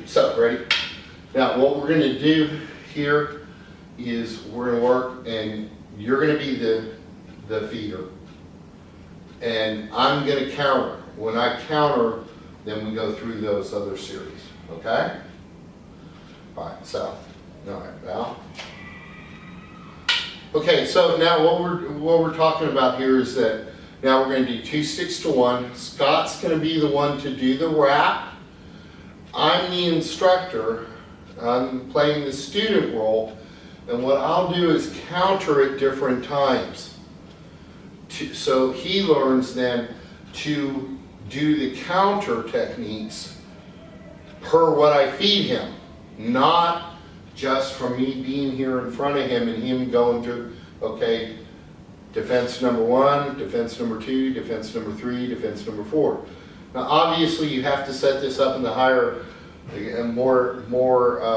So, ready? Now, what we're going to do here is we're going to work, and you're going to be the feeder. And I'm going to counter. When I counter, then we go through those other series. Okay? All right, so, all right, now. Okay, so now what we're talking about here is that now we're going to do 2 sticks to 1. Scott's going to be the one to do the wrap. I'm the instructor. I'm playing the student role, and what I'll do is counter at different times. So he learns then to do the counter techniques per what I feed him, not just from me being here in front of him and him going through, okay, defense number 1, defense number 2, defense number 3, defense number 4. Now obviously you have to set this up in the higher, and more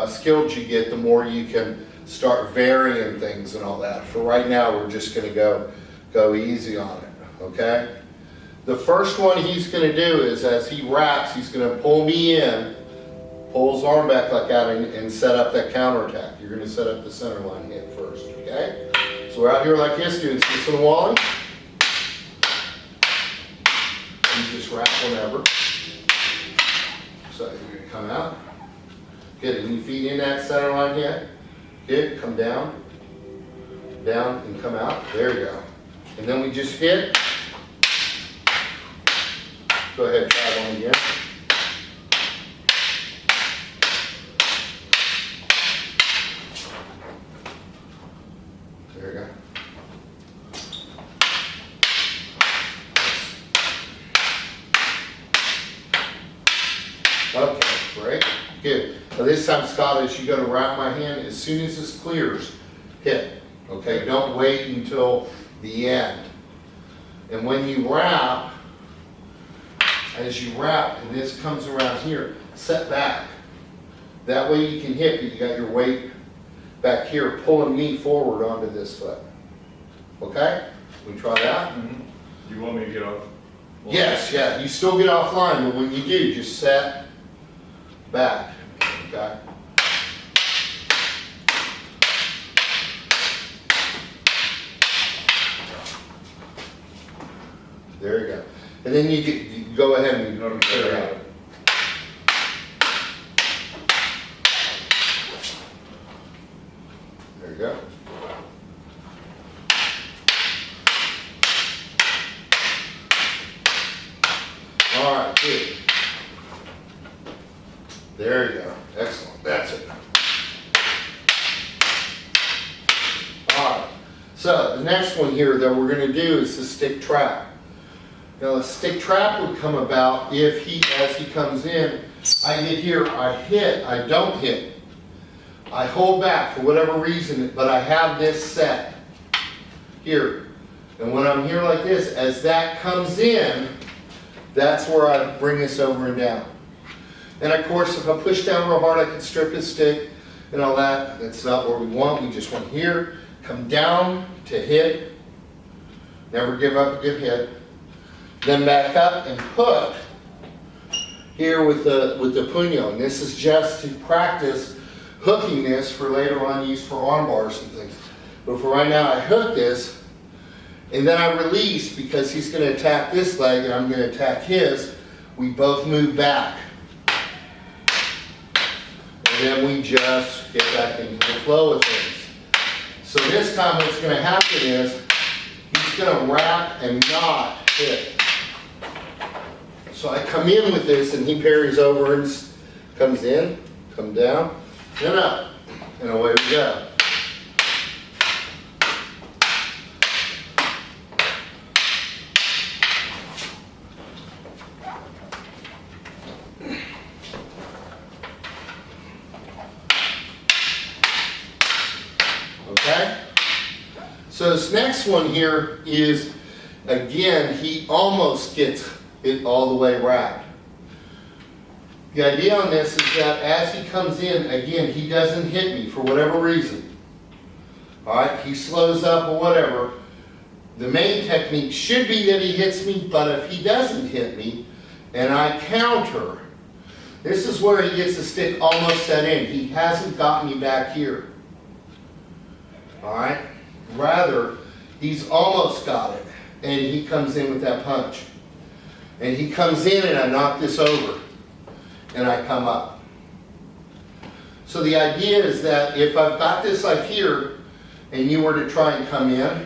skilled you get, the more you can start varying things and all that. For right now, we're just going to go easy on it, okay? The first one he's going to do is, as he wraps, he's going to pull me in, pull his arm back like that, and set up that counterattack. You're going to set up the center line hit first, okay? So we're out here like this, doing this in a wally. You just wrap whenever. So you're going to come out. Good, and you feed in that center line hit. Good, come down, and come out. There you go. And then we just hit. Go ahead, try one again. There you go. Okay, great. Good. Now this time, Scott, as you go to wrap my hand, as soon as this clears, hit. Okay, don't wait until the end. And when you wrap, as you wrap, and this comes around here, set back. That way you can hit, but you got your weight back here, pulling me forward onto this foot. Okay? We try that? Mm-hmm. Do you want me to get off? Yes, yeah. You still get offline, but when you do, just set back. Okay? There you go. And then you go ahead and clear it out. There you go. All right, good. There you go. Excellent. That's it. All right. So the next one here that we're going to do is the stick trap. Now, a stick trap would come about if as he comes in, I get here, I hit, I don't hit. I hold back for whatever reason, but I have this set here. And when I'm here like this, as that comes in, that's where I bring this over and down. And of course, if I push down real hard, I can strip his stick and all that. That's not what we want. We just want here, come down to hit. Never give up a good hit. Then back up and hook here with the puño. And this is just to practice hooking this for later on use for arm bars and things. But for right now, I hook this, and then I release because he's going to attack this leg and I'm going to attack his. We both move back. And then we just get back into the flow of things. So this time what's going to happen is he's going to wrap and not hit. So I come in with this and he parries over and comes in, come down, and up. And away we go. Okay? So this next one here is, again, he almost gets it all the way wrapped. The idea on this is that as he comes in, again, he doesn't hit me for whatever reason. Alright, he slows up or whatever. The main technique should be that he hits me, but if he doesn't hit me and I counter, This is where he gets the stick almost set in. He hasn't got me back here. Alright? Rather, he's almost got it. And he comes in with that punch. And he comes in and I knock this over. And I come up. So the idea is that if I've got this like here, and you were to try and come in,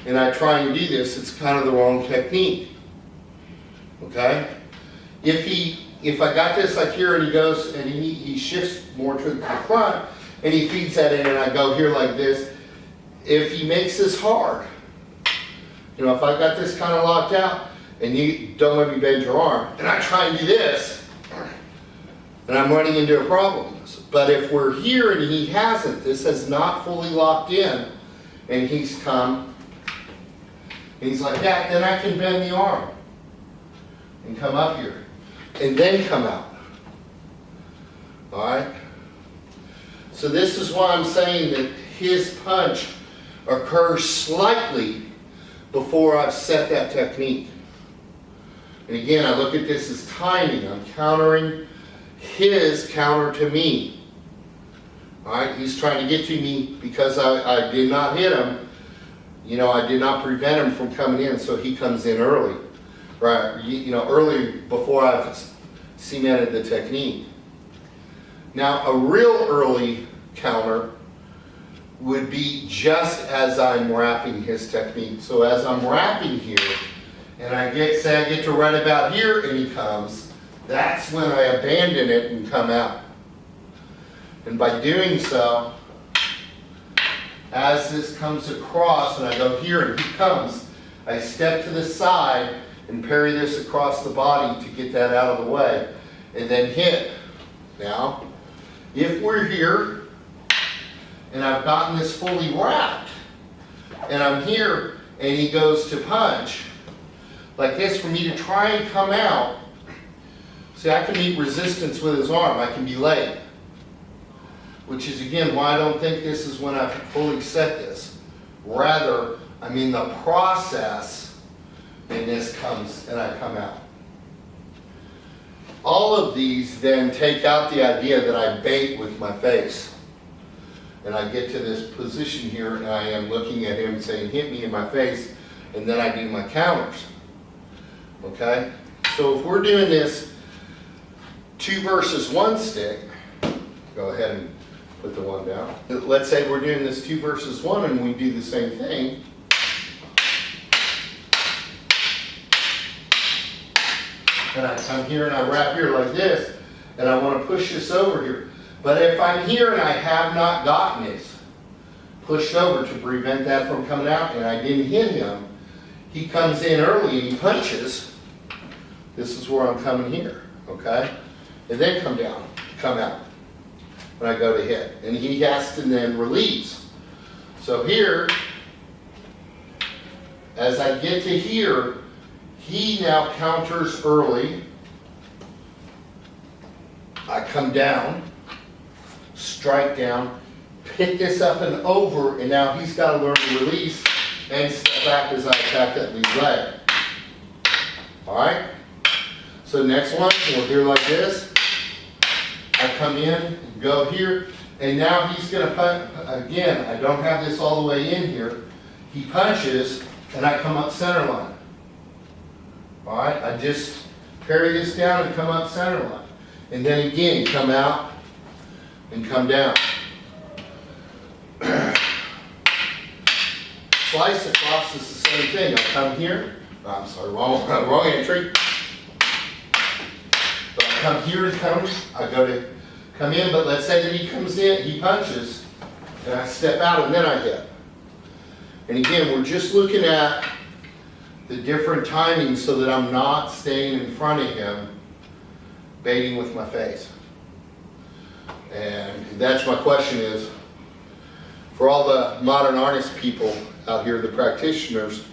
and I try and do this, it's kind of the wrong technique. Okay? If I got this like here and he goes and he shifts more to the front and he feeds that in and I go here like this, if he makes this hard, you know, if I got this kind of locked out and you don't let me bend your arm and I try and do this, then I'm running into a problem. But if we're here and he hasn't, this has not fully locked in and he's come and he's like that, then I can bend the arm and come up here. And then come out. Alright? So this is why I'm saying that his punch occurs slightly before I've set that technique. And again, I look at this as timing. I'm countering his counter to me. Alright? He's trying to get to me because I did not hit him. You know, I did not prevent him from coming in, so he comes in early. Right, you know, early before I've cemented the technique. Now, a real early counter would be just as I'm wrapping his technique. So as I'm wrapping here, and I get to right about here and he comes, that's when I abandon it and come out. And by doing so, as this comes across and I go here and he comes, I step to the side and parry this across the body to get that out of the way, and then hit. Now, if we're here, and I've gotten this fully wrapped, and I'm here, and he goes to punch, like this, for me to try and come out, see, I can meet resistance with his arm, I can be late. Which is, again, why I don't think this is when I've fully set this. Rather, I'm in the process, and this comes and I come out. All of these then take out the idea that I bait with my face. And I get to this position here and I am looking at him saying, hit me in my face, and then I do my counters. Okay? So if we're doing this 2 versus 1 stick, go ahead and put the 1 down. Let's say we're doing this 2 versus 1 and we do the same thing. And I come here and I wrap here like this, and I want to push this over here. But if I'm here and I have not gotten this pushed over to prevent that from coming out, and I didn't hit him, he comes in early and he punches. This is where I'm coming here, okay? And then come down, come out when I go to hit. And he has to then release. So here, as I get to here, he now counters early. I come down, strike down, pick this up and over, and now he's got to learn to release and step back as I attack that lead leg. Alright? So next one, we'll do like this. I come in, go here, and now he's going to punch. Again, I don't have this all the way in here. He punches, and I come up center line. Alright, I just parry this down and come up center line. And then again, come out and come down. Slice across is the same thing. I come here. I'm sorry, wrong entry. But I come here to come. I go to come in, but let's say that he comes in, he punches, and I step out and then I hit. And again, we're just looking at the different timings so that I'm not staying in front of him, baiting with my face. And that's my question is, for all the modern artist people out here, the practitioners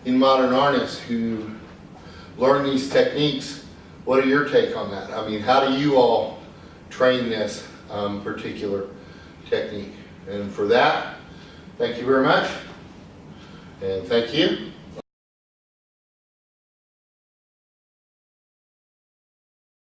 in modern artists who learn these techniques, what are your take on that? I mean, how do you all train this particular technique? And for that, thank you very much. And thank you.